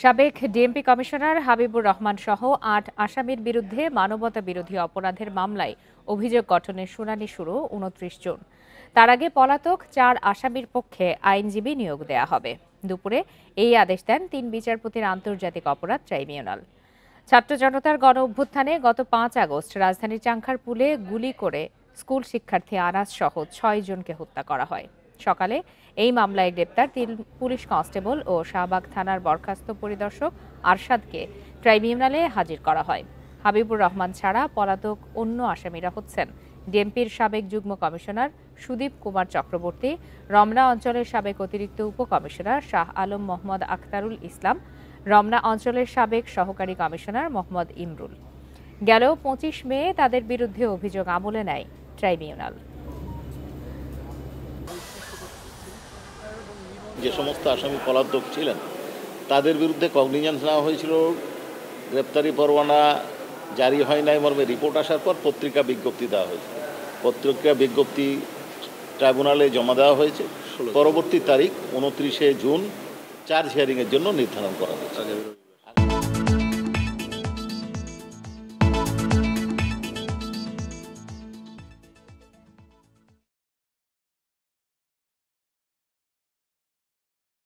সাবেক DMP commissioner Habibur Rahman সহ ৮ আসামির বিরুদ্ধে মানবতা বিরোধী অপরাধের মামলায় অভিযোগ গঠনের শুনানি শুরু ২৯ জুন। তার আগে পলাতক ৪ আসামির পক্ষে আইনজীবী নিয়োগ দেয়া হবে। দুপুরে এই আদেশ দেন ৩ বিচারপতির আন্তর্জাতিক অপরাধ ট্রাইব্যুনাল। ছাত্র জনতার গণ অভ্যুত্থানে গত ৫ আগস্ট রাজধানীর চাংখারপুলে গুলি করে স্কুল শিক্ষার্থী আনাস সহ ৬ জনকে হত্যা করা হয়। সকালে এই মামলায় গ্রেপ্তার ৩ পুলিশ কনস্টেবল ও শাহবাগ থানার বরখাস্ত পরিদর্শক আরশাদকে ট্রাইব্যুনালে হাজির করা হয়। হাবিবুর রহমান ছাড়া পলাতক অন্য আসামিরা হচ্ছেন ডিএমপির সাবেক যুগ্ম কমিশনার সুদীপ কুমার চক্রবর্তী, রমনা অঞ্চলের সাবেক অতিরিক্ত উপকমিশনার শাহ আলম মোহাম্মদ আখতারুল ইসলাম, রমনা অঞ্চলের সাবেক সহকারী কমিশনার মোহাম্মদ ইমরুল। গেল ২৫ মে তাদের বিরুদ্ধে অভিযোগ আমলে নেয় ট্রাইব্যুনাল। যে সমস্ত আসামি পলাতক ছিলেন তাদের বিরুদ্ধে কগনিজেন্স নেওয়া হয়েছিল। গ্রেপ্তারি পরোয়ানা জারি হয় নাই মর্মে রিপোর্ট আসার পর পত্রিকা বিজ্ঞপ্তি দেওয়া হয়েছে। পত্রিকা বিজ্ঞপ্তি ট্রাইব্যুনালে জমা দেওয়া হয়েছে। পরবর্তী তারিখ ২৯ জুন চার্জ হিয়ারিংয়ের জন্য নির্ধারণ করা হয়েছে।